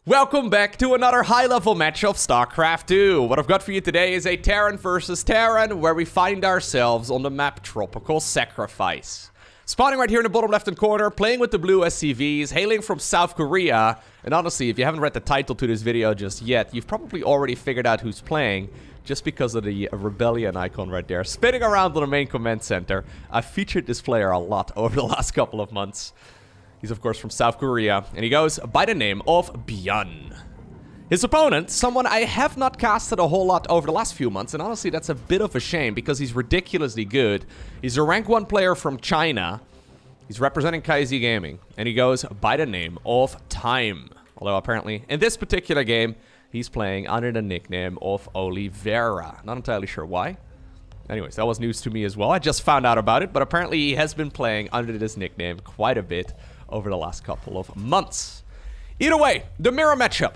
Welcome back to another high-level match of StarCraft 2. What I've got for you today is a Terran versus Terran, where we find ourselves on the map Tropical Sacrifice. Spawning right here in the bottom left-hand corner, playing with the blue SCVs, hailing from South Korea. And honestly, if you haven't read the title to this video just yet, you've probably already figured out who's playing, just because of the rebellion icon right there, spinning around on the main command center. I've featured this player a lot over the last couple of months. He's, of course, from South Korea, and he goes by the name of ByuN. His opponent, someone I have not casted a whole lot over the last few months, and honestly, that's a bit of a shame, because he's ridiculously good. He's a rank 1 player from China. He's representing KaiZ Gaming, and he goes by the name of Time. Although, apparently, in this particular game, he's playing under the nickname of Oliveira. Not entirely sure why. Anyways, that was news to me as well. I just found out about it, but apparently he has been playing under this nickname quite a bit over the last couple of months. Either way, the mirror matchup.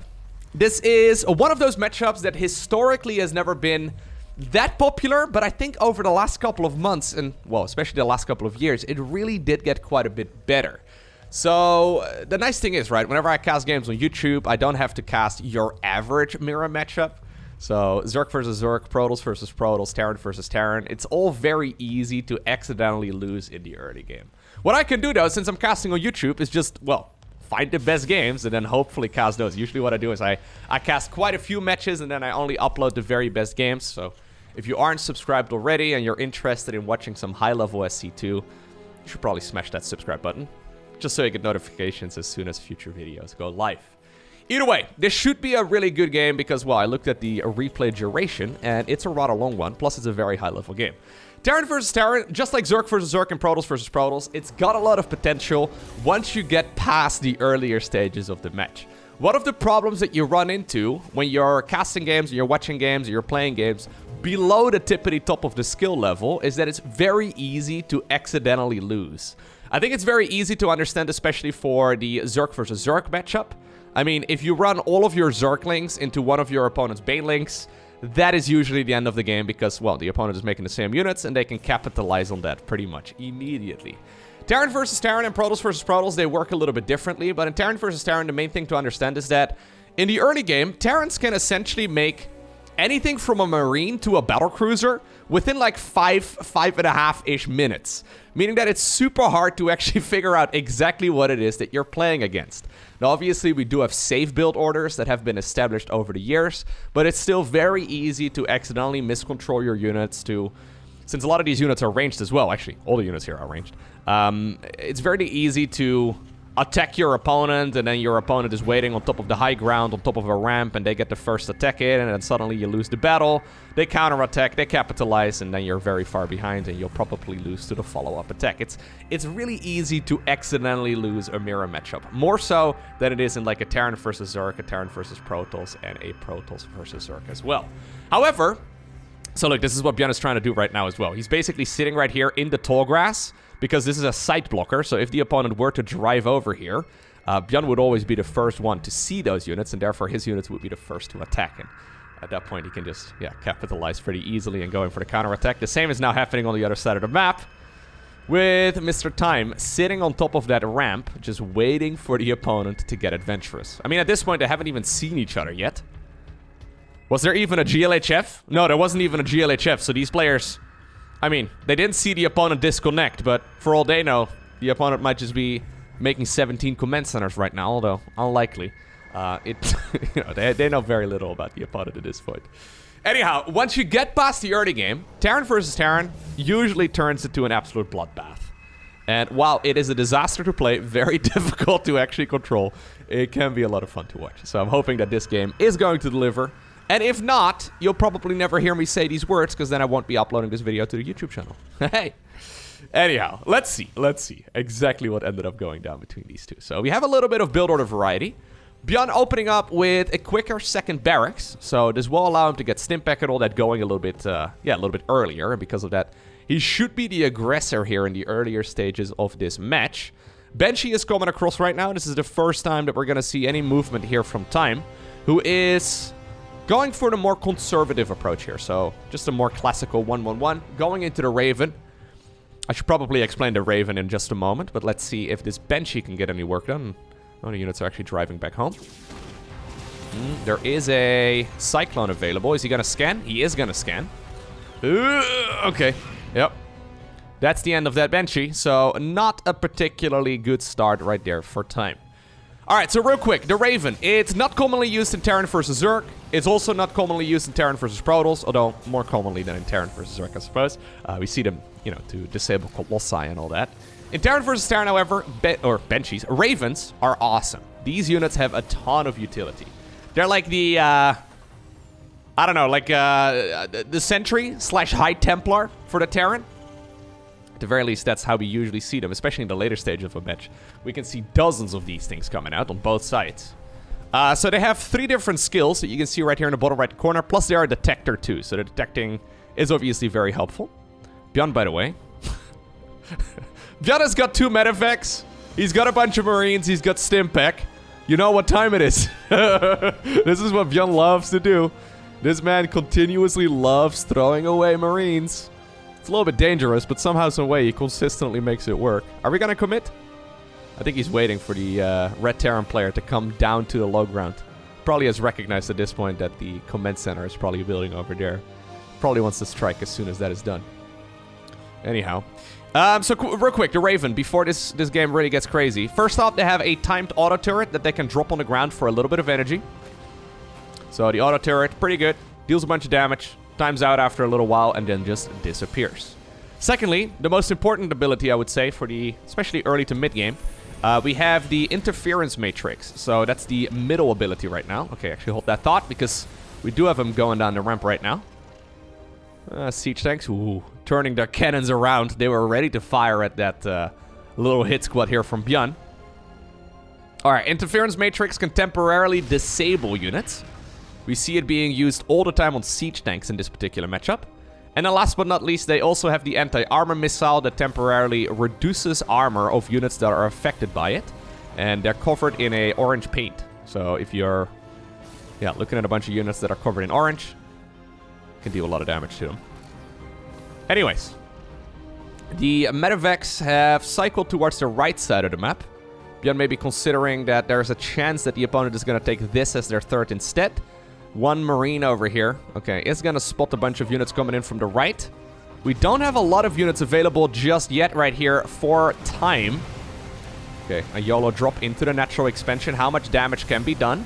This is one of those matchups that historically has never been that popular, but I think over the last couple of months, and well, especially the last couple of years, it really did get quite a bit better. So, the nice thing is, right, whenever I cast games on YouTube, I don't have to cast your average mirror matchup. So, Zerg versus Zerg, Protoss versus Protoss, Terran versus Terran, it's all very easy to accidentally lose in the early game. What I can do, though, since I'm casting on YouTube, is just, well, find the best games and then hopefully cast those. Usually what I do is I cast quite a few matches and then I only upload the very best games. So, if you aren't subscribed already and you're interested in watching some high-level SC2, you should probably smash that subscribe button, just so you get notifications as soon as future videos go live. Either way, this should be a really good game because, well, I looked at the replay duration, and it's a rather long one, plus it's a very high-level game. Terran versus Terran, just like Zerg versus Zerg and Protoss versus Protoss, it's got a lot of potential once you get past the earlier stages of the match. One of the problems that you run into when you're casting games, or you're watching games, or you're playing games below the tippity top of the skill level is that it's very easy to accidentally lose. I think it's very easy to understand, especially for the Zerg versus Zerg matchup. I mean, if you run all of your Zerglings into one of your opponent's Banelings, that is usually the end of the game because, well, the opponent is making the same units and they can capitalize on that pretty much immediately. Terran versus Terran and Protoss versus Protoss, they work a little bit differently, but in Terran versus Terran, the main thing to understand is that in the early game, Terrans can essentially make anything from a Marine to a battlecruiser within like 5.5-ish minutes. Meaning that it's super hard to actually figure out exactly what it is that you're playing against. Now, obviously, we do have safe build orders that have been established over the years, but it's still very easy to accidentally miscontrol your units to... Since a lot of these units are ranged as well, actually, all the units here are ranged, it's very easy to attack your opponent, and then your opponent is waiting on top of the high ground, on top of a ramp, and they get the first attack in, and then suddenly you lose the battle. They counterattack, they capitalize, and then you're very far behind, and you'll probably lose to the follow-up attack. It's really easy to accidentally lose a mirror matchup. More so than it is in like a Terran versus Zerg, a Terran versus Protoss, and a Protoss versus Zerg as well. However, so look, this is what ByuN is trying to do right now as well. He's basically sitting right here in the tall grass, because this is a sight blocker, so if the opponent were to drive over here, ByuN would always be the first one to see those units, and therefore his units would be the first to attack. And at that point, he can just, capitalize pretty easily and go in for the counterattack. The same is now happening on the other side of the map, with Mr. Time sitting on top of that ramp, just waiting for the opponent to get adventurous. I mean, at this point, they haven't even seen each other yet. Was there even a GLHF? No, there wasn't even a GLHF, so these players... I mean, they didn't see the opponent disconnect, but for all they know, the opponent might just be making 17 command centers right now, although unlikely. They know very little about the opponent at this point. Anyhow, once you get past the early game, Terran versus Terran usually turns into an absolute bloodbath. And while it is a disaster to play, very difficult to actually control, it can be a lot of fun to watch. So I'm hoping that this game is going to deliver. And if not, you'll probably never hear me say these words, because then I won't be uploading this video to the YouTube channel. Hey. Anyhow, let's see exactly what ended up going down between these two. So we have a little bit of build order variety. ByuN opening up with a quicker second barracks, so this will allow him to get Stimpak and all that going a little bit earlier, and because of that, he should be the aggressor here in the earlier stages of this match. Banshee is coming across right now. This is the first time that we're going to see any movement here from Time, who is... going for the more conservative approach here, so just a more classical 1-1-1. Going into the Raven. I should probably explain the Raven in just a moment, but let's see if this Banshee can get any work done. Oh, the units are actually driving back home. There is a Cyclone available. Is he going to scan? He is going to scan. Okay. Yep. That's the end of that Banshee. So not a particularly good start right there for time. Alright, so real quick. The Raven. It's not commonly used in Terran versus Zerg. It's also not commonly used in Terran versus Protoss. Although more commonly than in Terran versus Zerg, I suppose. We see them, you know, to disable Colossi and all that. In Terran versus Terran, however, Banshees, Ravens are awesome. These units have a ton of utility. They're like the, I don't know, like the Sentry / High Templar for the Terran. At the very least, that's how we usually see them, especially in the later stage of a match. We can see dozens of these things coming out on both sides. So they have 3 different skills that you can see right here in the bottom right corner, plus they are a detector too, so the detecting is obviously very helpful. ByuN, by the way. ByuN has got 2 medevacs. He's got a bunch of Marines. He's got Stimpack. You know what time it is. This is what ByuN loves to do. This man continuously loves throwing away Marines. It's a little bit dangerous, but somehow, some way, he consistently makes it work. Are we going to commit? I think he's waiting for the Red Terran player to come down to the low ground. Probably has recognized at this point that the command center is probably building over there. Probably wants to strike as soon as that is done. Anyhow. So real quick, the Raven, before this game really gets crazy. First off, they have a timed auto turret that they can drop on the ground for a little bit of energy. So the auto turret, pretty good. Deals a bunch of damage. Times out after a little while and then just disappears. Secondly, the most important ability, I would say, for the especially early to mid game, we have the interference matrix. So that's the middle ability right now. Okay, actually hold that thought because we do have him going down the ramp right now. Siege tanks, ooh, turning their cannons around. They were ready to fire at that little hit squad here from ByuN. Alright, interference matrix can temporarily disable units. We see it being used all the time on siege tanks in this particular matchup. And then last but not least, they also have the anti-armor missile that temporarily reduces armor of units that are affected by it. And they're covered in a orange paint. So if you're looking at a bunch of units that are covered in orange, it can deal a lot of damage to them. Anyways, the medevacs have cycled towards the right side of the map. ByuN may be considering that there's a chance that the opponent is going to take this as their third instead. 1 Marine over here. Okay, is going to spot a bunch of units coming in from the right. We don't have a lot of units available just yet right here for time. Okay, a YOLO drop into the natural expansion. How much damage can be done?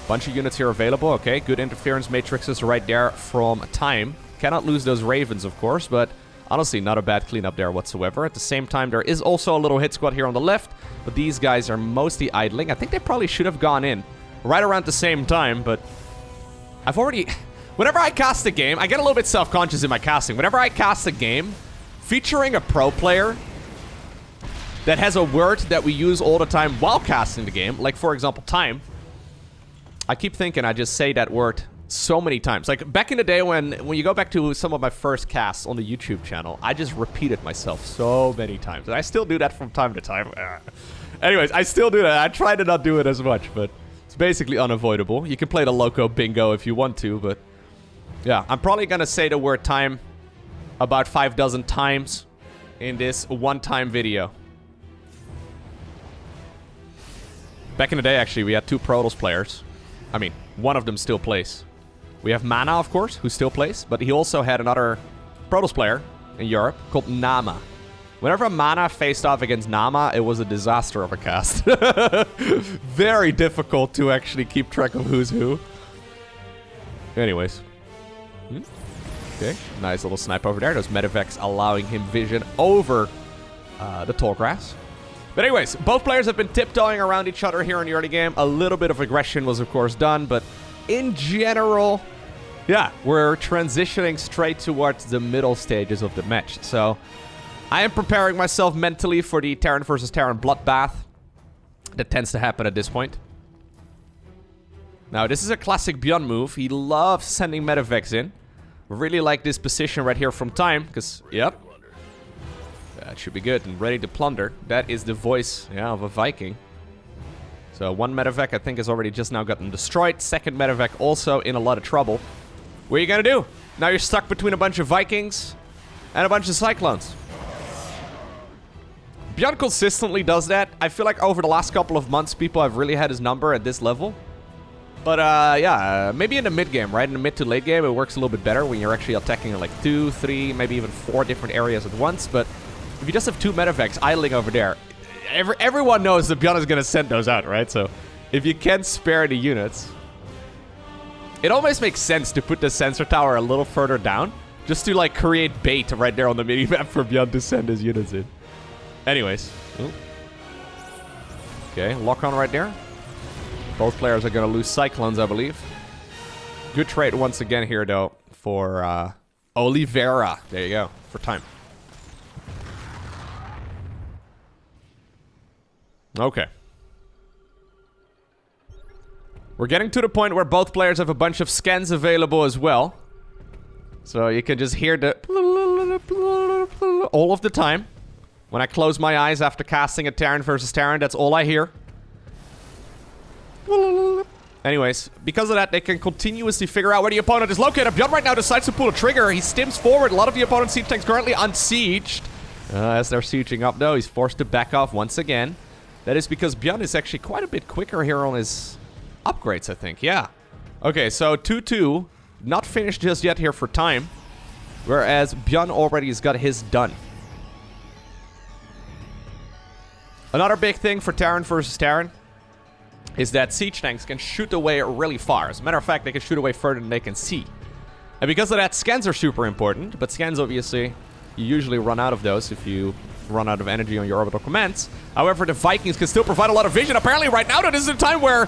Bunch of units here available. Okay, good interference matrices right there from time. Cannot lose those Ravens, of course, but honestly, not a bad cleanup there whatsoever. At the same time, there is also a little hit squad here on the left, but these guys are mostly idling. I think they probably should have gone in right around the same time, but I've already... Whenever I cast a game, I get a little bit self-conscious in my casting. Whenever I cast a game featuring a pro player that has a word that we use all the time while casting the game, like, for example, time, I keep thinking I just say that word so many times. Like, back in the day when you go back to some of my first casts on the YouTube channel, I just repeated myself so many times. And I still do that from time to time. Anyways, I still do that. I try to not do it as much, but it's basically unavoidable. You can play the Loco bingo if you want to, but yeah, I'm probably gonna say the word time about 5 dozen times in this one-time video. Back in the day, actually, we had 2 Protoss players. I mean, one of them still plays. We have Mana, of course, who still plays, but he also had another Protoss player in Europe called Nama. Whenever Mana faced off against Nama, it was a disaster of a cast. Very difficult to actually keep track of who's who. Anyways. Okay, nice little snipe over there. Those medevacs allowing him vision over the tall grass. But anyways, both players have been tiptoeing around each other here in the early game. A little bit of aggression was, of course, done, but in general, yeah, we're transitioning straight towards the middle stages of the match. So I am preparing myself mentally for the Terran versus Terran bloodbath that tends to happen at this point. Now, this is a classic ByuN move. He loves sending medevacs in. Really like this position right here from time, because, yep, that should be good and ready to plunder. That is the voice, yeah, of a Viking. So 1 medevac, I think, has already just now gotten destroyed. Second medevac also in a lot of trouble. What are you gonna do? Now you're stuck between a bunch of Vikings and a bunch of Cyclones. ByuN consistently does that. I feel like over the last couple of months, people have really had his number at this level. But, yeah, maybe in the mid-game, right? In the mid to late game, it works a little bit better when you're actually attacking in like 2, 3, maybe even 4 different areas at once. But if you just have 2 medevacs idling over there, everyone knows that ByuN is going to send those out, right? So if you can spare the units, it almost makes sense to put the sensor tower a little further down, just to like create bait right there on the mini-map for ByuN to send his units in. Anyways. Ooh. Okay, lock on right there. Both players are going to lose Cyclones, I believe. Good trade once again here, though, for Oliveira. There you go, for time. Okay. We're getting to the point where both players have a bunch of scans available as well. So you can just hear the all of the time. When I close my eyes after casting a Terran versus Terran, that's all I hear. Anyways, because of that, they can continuously figure out where the opponent is located. ByuN right now decides to pull a trigger. He stims forward. A lot of the opponent's siege tanks currently unsieged. As they're sieging up, though, he's forced to back off once again. That is because ByuN is actually quite a bit quicker here on his upgrades, I think. Yeah. Okay, so 2-2. Not finished just yet here for time. Whereas ByuN already has got his done. Another big thing for Terran versus Terran is that siege tanks can shoot away really far. As a matter of fact, they can shoot away further than they can see. And because of that, scans are super important. But scans, obviously, you usually run out of those if you run out of energy on your orbital commands. However, the Vikings can still provide a lot of vision. Apparently, right now, this is a time where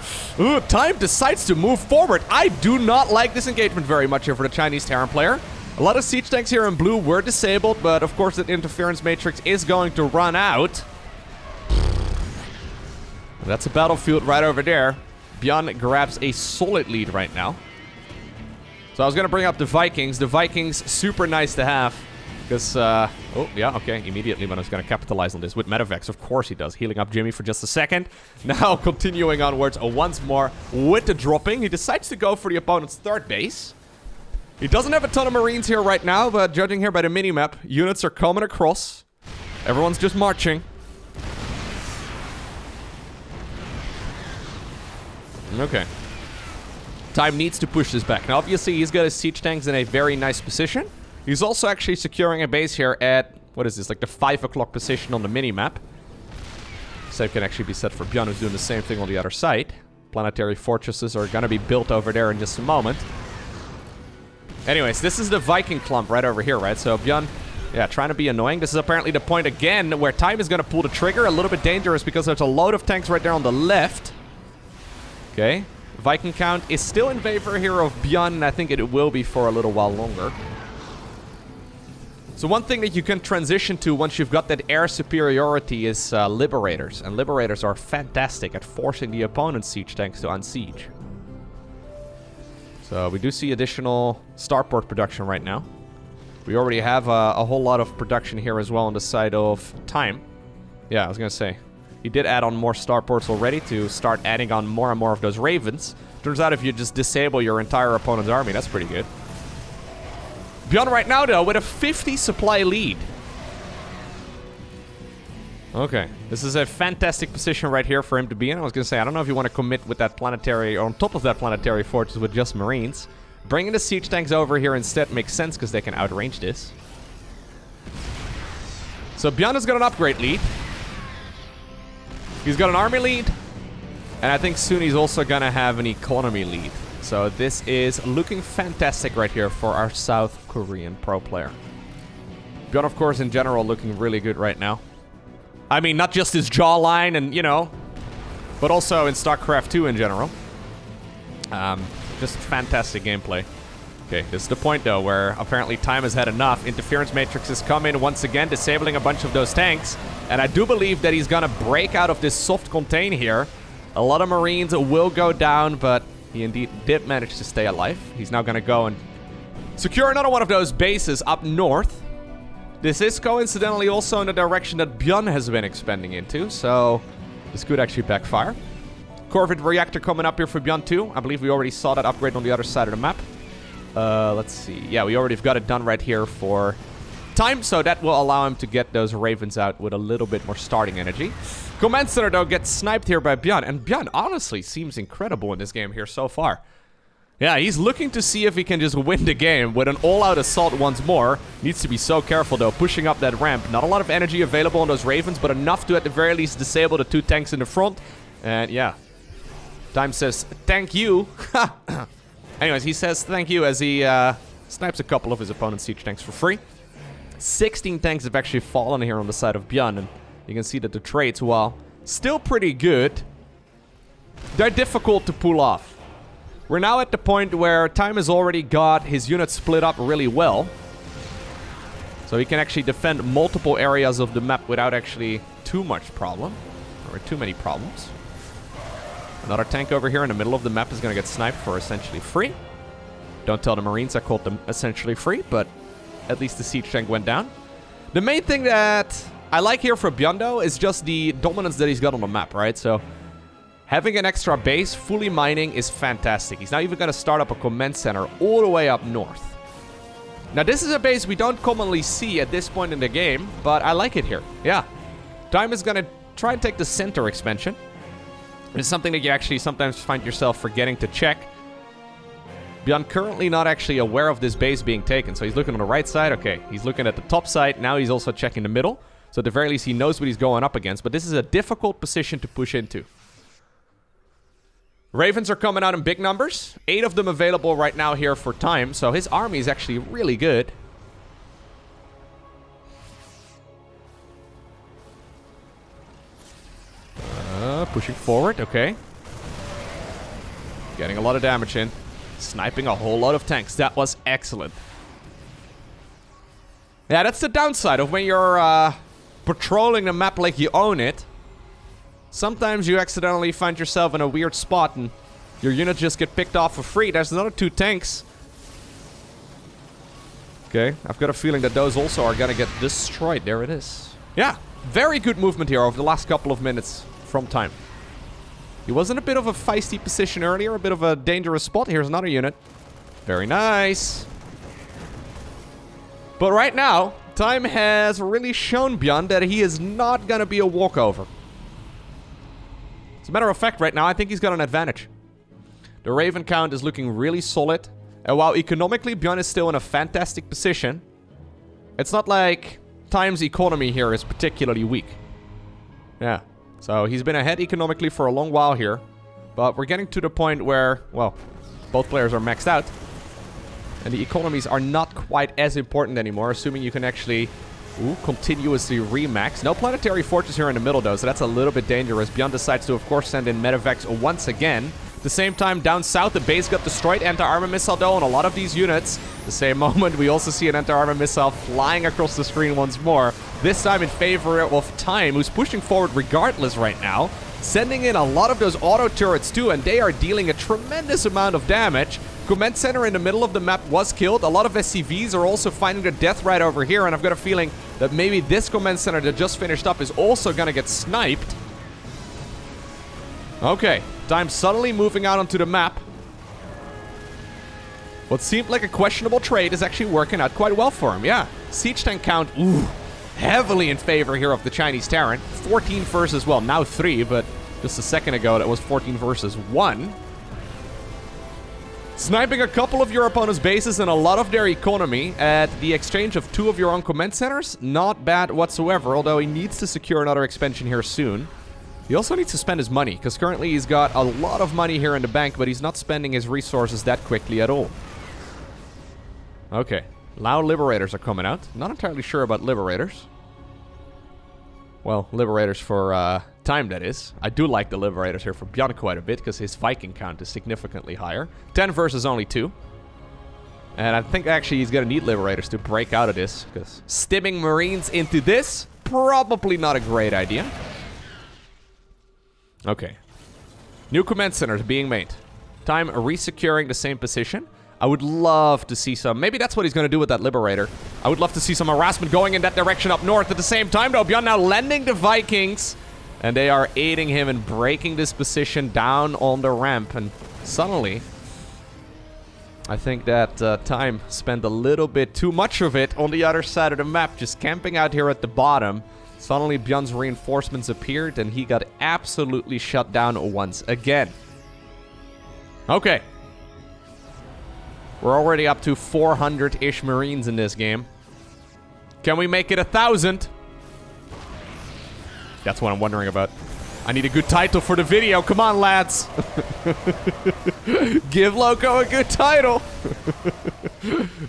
time decides to move forward. I do not like this engagement very much here for the Chinese Terran player. A lot of siege tanks here in blue were disabled, but of course, that interference matrix is going to run out. That's a battlefield right over there. ByuN grabs a solid lead right now. So I was going to bring up the Vikings. The Vikings, super nice to have. Because, oh, yeah, okay. Immediately ByuN is going to capitalize on this with medevacs. Of course he does. Healing up Jimmy for just a second. Now continuing onwards once more with the dropping. He decides to go for the opponent's third base. He doesn't have a ton of Marines here right now, but judging here by the minimap, units are coming across. Everyone's just marching. Okay. Time needs to push this back. Now, obviously, he's got his siege tanks in a very nice position. He's also actually securing a base here at, what is this, like the 5 o'clock position on the minimap. Same can actually be set for ByuN, who's doing the same thing on the other side. Planetary fortresses are going to be built over there in just a moment. Anyways, this is the Viking clump right over here, right? So ByuN, yeah, trying to be annoying. This is apparently the point again where time is going to pull the trigger. A little bit dangerous because there's a load of tanks right there on the left. Okay, Viking count is still in favor here of ByuN, and I think it will be for a little while longer. So one thing that you can transition to once you've got that air superiority is Liberators. And Liberators are fantastic at forcing the opponent's siege tanks to unsiege. So we do see additional starport production right now. We already have a whole lot of production here as well on the side of time. Yeah, I was going to say. He did add on more starports already to start adding on more and more of those Ravens. Turns out if you just disable your entire opponent's army, that's pretty good. ByuN right now, though, with a 50 supply lead. Okay, this is a fantastic position right here for him to be in. I was going to say, I don't know if you want to commit with that planetary, or on top of that planetary fortress with just Marines. Bringing the siege tanks over here instead makes sense because they can outrange this. So ByuN has got an upgrade lead. He's got an army lead, and I think soon he's also going to have an economy lead. So this is looking fantastic right here for our South Korean pro player. ByuN, of course, in general, looking really good right now. I mean, not just his jawline and, you know, but also in StarCraft 2 in general. Just fantastic gameplay. Okay, this is the point, though, where apparently time has had enough. Interference matrices come in once again, disabling a bunch of those tanks. And I do believe that he's going to break out of this soft contain here. A lot of Marines will go down, but he indeed did manage to stay alive. He's now going to go and secure another one of those bases up north. This is coincidentally also in the direction that ByuN has been expanding into, so this could actually backfire. Corvid reactor coming up here for ByuN too. I believe we already saw that upgrade on the other side of the map. Let's see. Yeah, we already got it done right here for time, so that will allow him to get those Ravens out with a little bit more starting energy. Command Center, though, gets sniped here by ByuN, and ByuN honestly seems incredible in this game here so far. Yeah, he's looking to see if he can just win the game with an all-out assault once more. Needs to be so careful, though, pushing up that ramp. Not a lot of energy available on those Ravens, but enough to, at the very least, disable the 2 tanks in the front. And, yeah. Time says, thank you. Anyways, he says thank you as he snipes a couple of his opponent's siege tanks for free. 16 tanks have actually fallen here on the side of ByuN, and you can see that the trades, while still pretty good, they're difficult to pull off. We're now at the point where Time has already got his units split up really well. So he can actually defend multiple areas of the map without actually too much problem. Or too many problems. Another tank over here in the middle of the map is going to get sniped for essentially free. Don't tell the Marines I called them essentially free, but at least the siege tank went down. The main thing that I like here for ByuN, though, is just the dominance that he's got on the map, right? So having an extra base, fully mining, is fantastic. He's now even going to start up a command center all the way up north. Now, this is a base we don't commonly see at this point in the game, but I like it here. Yeah. Time is going to try and take the center expansion. It's something that you actually sometimes find yourself forgetting to check. ByuN currently not actually aware of this base being taken, so he's looking on the right side. Okay, he's looking at the top side. Now he's also checking the middle. So at the very least, he knows what he's going up against, but this is a difficult position to push into. Ravens are coming out in big numbers. 8 of them available right now here for Time. So his army is actually really good. Pushing forward. Okay. Getting a lot of damage in. Sniping a whole lot of tanks. That was excellent. Yeah, that's the downside of when you're patrolling the map like you own it. Sometimes you accidentally find yourself in a weird spot and your units just get picked off for free. There's another 2 tanks. Okay, I've got a feeling that those also are gonna get destroyed. There it is. Yeah, very good movement here over the last couple of minutes from Time. He was in a bit of a feisty position earlier, a bit of a dangerous spot. Here's another unit. Very nice. But right now, Time has really shown ByuN that he is not gonna be a walkover. As a matter of fact, right now, I think he's got an advantage. The Raven count is looking really solid. And while economically, ByuN is still in a fantastic position, it's not like Time's economy here is particularly weak. Yeah. So he's been ahead economically for a long while here. But we're getting to the point where, well, both players are maxed out. And the economies are not quite as important anymore, assuming you can actually continuously remax. No planetary fortress here in the middle, though, so that's a little bit dangerous. ByuN decides to, of course, send in medevacs once again. At the same time, down south, the base got destroyed. Anti-armor missile, though, on a lot of these units. The same moment, we also see an anti-armor missile flying across the screen once more. This time in favor of Time, who's pushing forward regardless right now. Sending in a lot of those auto turrets, too, and they are dealing a tremendous amount of damage. Command center in the middle of the map was killed. A lot of SCVs are also finding their death right over here, and I've got a feeling that maybe this command center that just finished up is also going to get sniped. Okay, Time suddenly moving out onto the map. What seemed like a questionable trade is actually working out quite well for him, yeah. Siege tank count, heavily in favor here of the Chinese Terran. 14 versus, well, now 3, but just a second ago that was 14 versus 1. Sniping a couple of your opponent's bases and a lot of their economy at the exchange of 2 of your own command centers. Not bad whatsoever, although he needs to secure another expansion here soon. He also needs to spend his money, because currently he's got a lot of money here in the bank, but he's not spending his resources that quickly at all. Okay, now Liberators are coming out. Not entirely sure about Liberators. Well, Liberators for Time, that is. I do like the Liberators here for ByuN quite a bit, because his Viking count is significantly higher. 10 versus only 2. And I think actually he's going to need Liberators to break out of this, because stimming Marines into this, probably not a great idea. Okay. New command centers being made. Time resecuring the same position. I would love to see some... Maybe that's what he's going to do with that Liberator. I would love to see some harassment going in that direction up north. At the same time, though, ByuN now lending the Vikings. And they are aiding him in breaking this position down on the ramp. And suddenly... I think that Time spent a little bit too much of it on the other side of the map, just camping out here at the bottom. Suddenly ByuN's reinforcements appeared and he got absolutely shut down once again. Okay. We're already up to 400-ish Marines in this game. Can we make it 1,000? That's what I'm wondering about. I need a good title for the video. Come on, lads. Give Lowko a good title.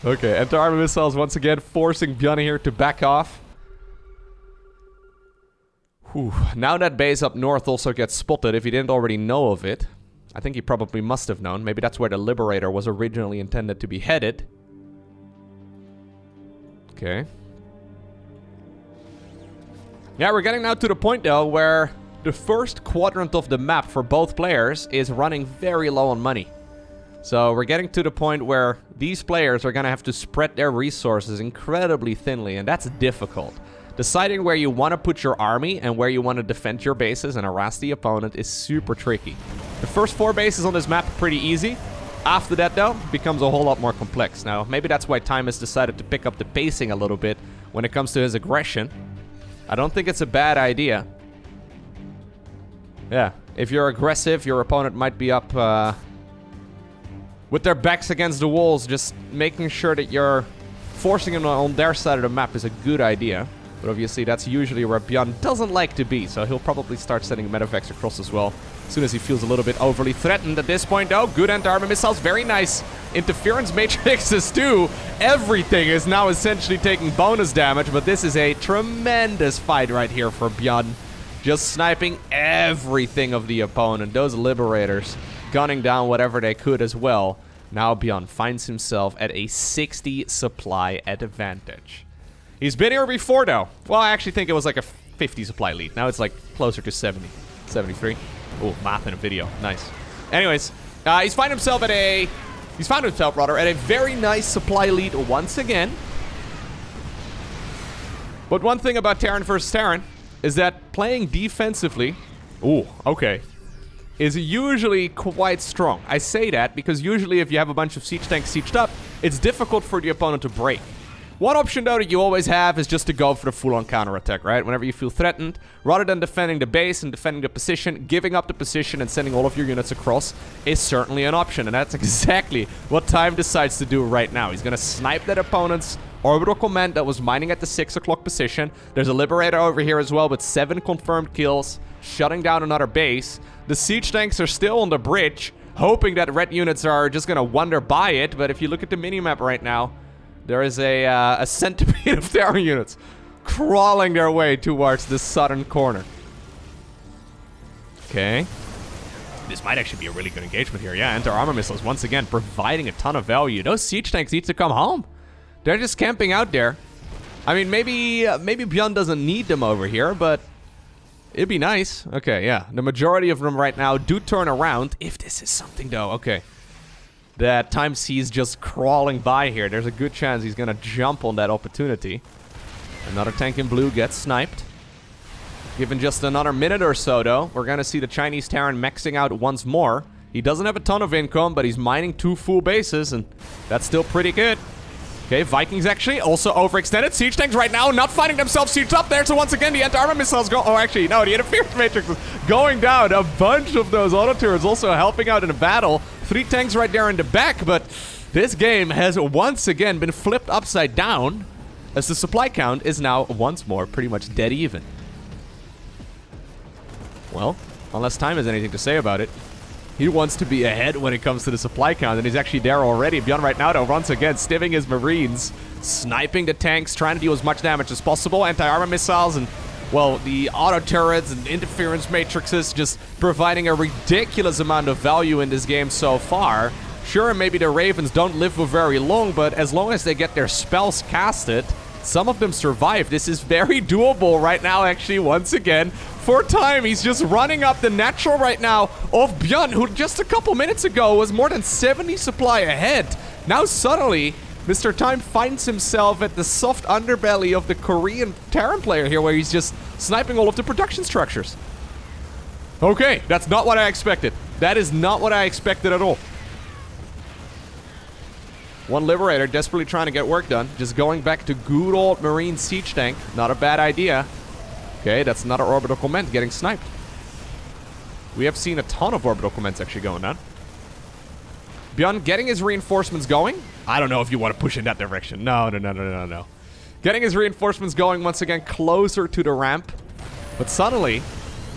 Okay, anti-armor missiles once again forcing ByuN here to back off. Whew. Now that base up north also gets spotted, if he didn't already know of it. I think he probably must have known. Maybe that's where the Liberator was originally intended to be headed. Okay. Yeah, we're getting now to the point, though, where the first quadrant of the map for both players is running very low on money. So we're getting to the point where these players are going to have to spread their resources incredibly thinly, and that's difficult. Deciding where you want to put your army and where you want to defend your bases and harass the opponent is super tricky. The first 4 bases on this map are pretty easy. After that, though, it becomes a whole lot more complex. Now, maybe that's why Time has decided to pick up the pacing a little bit when it comes to his aggression. I don't think it's a bad idea. Yeah, if you're aggressive, your opponent might be up with their backs against the walls. Just making sure that you're forcing them on their side of the map is a good idea. But obviously, that's usually where ByuN doesn't like to be, so he'll probably start sending medevacs across as well as soon as he feels a little bit overly threatened. At this point, though, good anti-armor missiles, very nice. Interference matrices, too. Everything is now essentially taking bonus damage, but this is a tremendous fight right here for ByuN. Just sniping everything of the opponent. Those Liberators gunning down whatever they could as well. Now ByuN finds himself at a 60 supply advantage. He's been here before, though. Well, I actually think it was like a 50 supply lead. Now it's like closer to 70. 73. Oh, math in a video. Nice. Anyways, he's found himself at a very nice supply lead once again. But one thing about Terran versus Terran is that playing defensively, is usually quite strong. I say that because usually if you have a bunch of siege tanks sieged up, it's difficult for the opponent to break. One option, though, that you always have is just to go for the full-on counterattack, right? Whenever you feel threatened, rather than defending the base and defending the position, giving up the position and sending all of your units across is certainly an option. And that's exactly what Time decides to do right now. He's going to snipe that opponent's orbital command that was mining at the 6 o'clock position. There's a Liberator over here as well with 7 confirmed kills, shutting down another base. The siege tanks are still on the bridge, hoping that red units are just going to wander by it. But if you look at the minimap right now, there is a centipede of Terran units crawling their way towards the southern corner. Okay. This might actually be a really good engagement here. Yeah, anti-armor missiles once again providing a ton of value. Those siege tanks need to come home. They're just camping out there. I mean, maybe ByuN doesn't need them over here, but it'd be nice. Okay, yeah. The majority of them right now do turn around. If this is something, though, okay. That Time sees just crawling by here. There's a good chance he's gonna jump on that opportunity. Another tank in blue gets sniped. Given just another minute or so, though, we're gonna see the Chinese Terran maxing out once more. He doesn't have a ton of income, but he's mining 2 full bases, and that's still pretty good. Okay, Vikings actually also overextended. Siege tanks right now not finding themselves sieged up there, so once again the anti-armor missiles go... Oh, actually, no, the interference matrix is going down. A bunch of those auto turrets also helping out in the battle. 3 tanks right there in the back, but this game has once again been flipped upside down as the supply count is now once more pretty much dead even. Well, unless Time has anything to say about it. He wants to be ahead when it comes to the supply count, and he's actually there already. ByuN right now, though, once again, stiving his Marines, sniping the tanks, trying to deal as much damage as possible. Anti-armor missiles and, well, the auto turrets and interference matrices just providing a ridiculous amount of value in this game so far. Sure, maybe the Ravens don't live for very long, but as long as they get their spells casted, some of them survive. This is very doable right now, actually, once again. For Time, he's just running up the natural right now of ByuN, who just a couple minutes ago was more than 70 supply ahead. Now suddenly, Mr. Time finds himself at the soft underbelly of the Korean Terran player here, where he's just sniping all of the production structures. Okay, that's not what I expected. That is not what I expected at all. One Liberator desperately trying to get work done. Just going back to good old Marine Siege Tank. Not a bad idea. Okay, that's another Orbital Command getting sniped. We have seen a ton of Orbital Commands actually going down. ByuN getting his reinforcements going. I don't know if you want to push in that direction. No. Getting his reinforcements going once again closer to the ramp. But suddenly,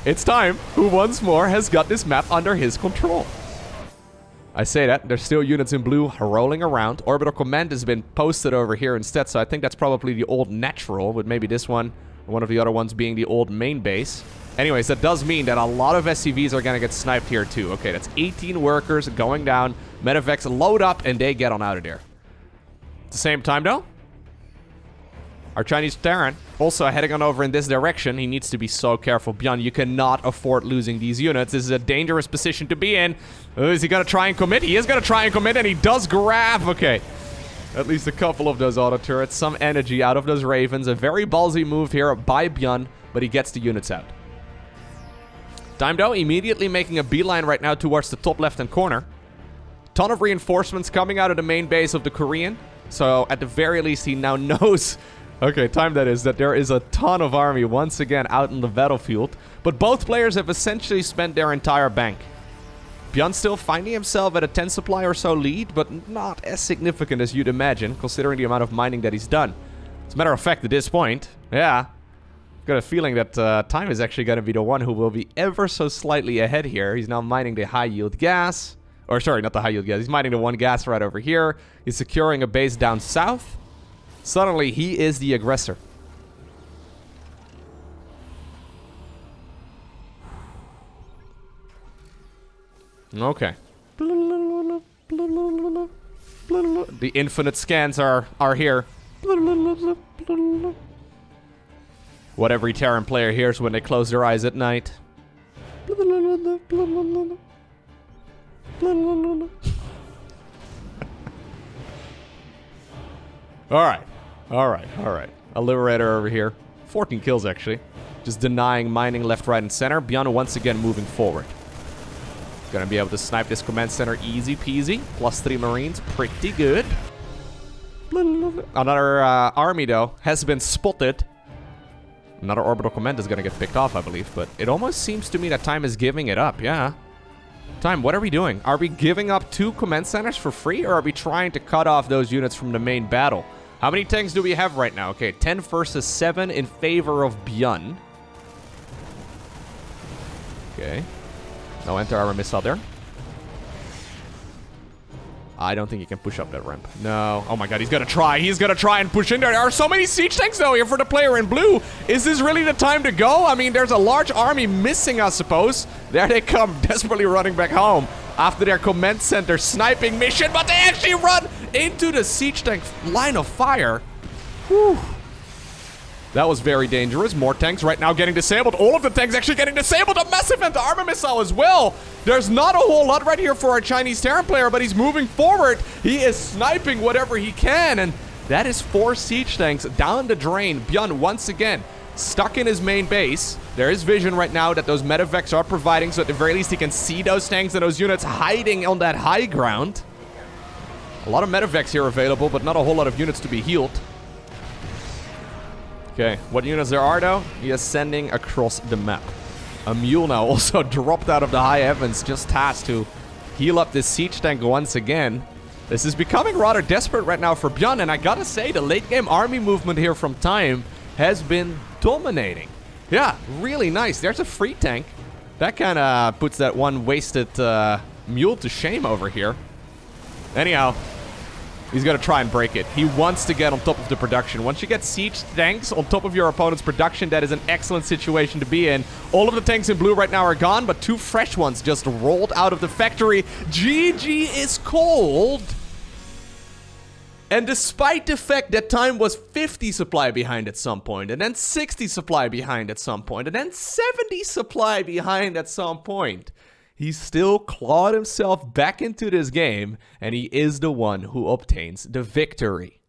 it's time who once more has got this map under his control. I say that. There's still units in blue rolling around. Orbital Command has been posted over here instead, so I think that's probably the old natural, with maybe this one or one of the other ones being the old main base. Anyways, that does mean that a lot of SCVs are going to get sniped here too. Okay, that's 18 workers going down. Medevacs load up and they get on out of there. At the same time though, our Chinese Terran also heading on over in this direction. He needs to be so careful. ByuN, you cannot afford losing these units. This is a dangerous position to be in. Is he going to try and commit? He is going to try and commit, and he does grab. Okay. At least a couple of those auto turrets. Some energy out of those Ravens. A very ballsy move here by ByuN, but he gets the units out. Time though, immediately making a beeline right now towards the top left-hand corner. Ton of reinforcements coming out of the main base of the Korean. So at the very least, he now knows... Okay, time that is, that there is a ton of army once again out in the battlefield. But both players have essentially spent their entire bank. ByuN still finding himself at a 10 supply or so lead, but not as significant as you'd imagine, considering the amount of mining that he's done. As a matter of fact, at this point, yeah, got a feeling that Time is actually going to be the one who will be ever so slightly ahead here. He's now mining the high-yield gas. Or sorry, not the high-yield gas. He's mining the one gas right over here. He's securing a base down south. Suddenly, he is the aggressor. Okay. The infinite scans are here. What every Terran player hears when they close their eyes at night. Alright. A Liberator over here. 14 kills, actually. Just denying mining left, right, and center. ByuN once again moving forward. Gonna be able to snipe this command center easy peasy. +3 Marines. Pretty good. Another army, though, has been spotted. Another orbital command is gonna get picked off, I believe. But it almost seems to me that Time is giving it up, yeah. Time, what are we doing? Are we giving up 2 command centers for free? Or are we trying to cut off those units from the main battle? How many tanks do we have right now? Okay, 10 versus 7 in favor of ByuN. Okay. No anti-armor missile there. I don't think he can push up that ramp. No. Oh my god, he's gonna try. He's gonna try and push in there. There are so many siege tanks though here for the player in blue. Is this really the time to go? I mean, there's a large army missing, I suppose. There they come, desperately running back home after their command center sniping mission, but they actually run into the siege tank line of fire. Whew. That was very dangerous. More tanks right now getting disabled. All of the tanks actually getting disabled. A massive anti-armor missile as well. There's not a whole lot right here for our Chinese Terran player, but he's moving forward. He is sniping whatever he can, and that is 4 siege tanks down the drain. ByuN once again stuck in his main base. There is vision right now that those medevacs are providing, so at the very least he can see those tanks and those units hiding on that high ground. A lot of medevacs here available, but not a whole lot of units to be healed. Okay, what units there are though? He is sending across the map. A mule now also dropped out of the high heavens, just tasked to heal up this siege tank once again. This is becoming rather desperate right now for ByuN, and I gotta say, the late game army movement here from Time has been dominating. Yeah, really nice. There's a free tank. That kind of puts that one wasted mule to shame over here. Anyhow, he's going to try and break it. He wants to get on top of the production. Once you get siege tanks on top of your opponent's production, that is an excellent situation to be in. All of the tanks in blue right now are gone, but 2 fresh ones just rolled out of the factory. GG is cold. And despite the fact that Time was 50 supply behind at some point, and then 60 supply behind at some point, and then 70 supply behind at some point, he still clawed himself back into this game, and he is the one who obtains the victory.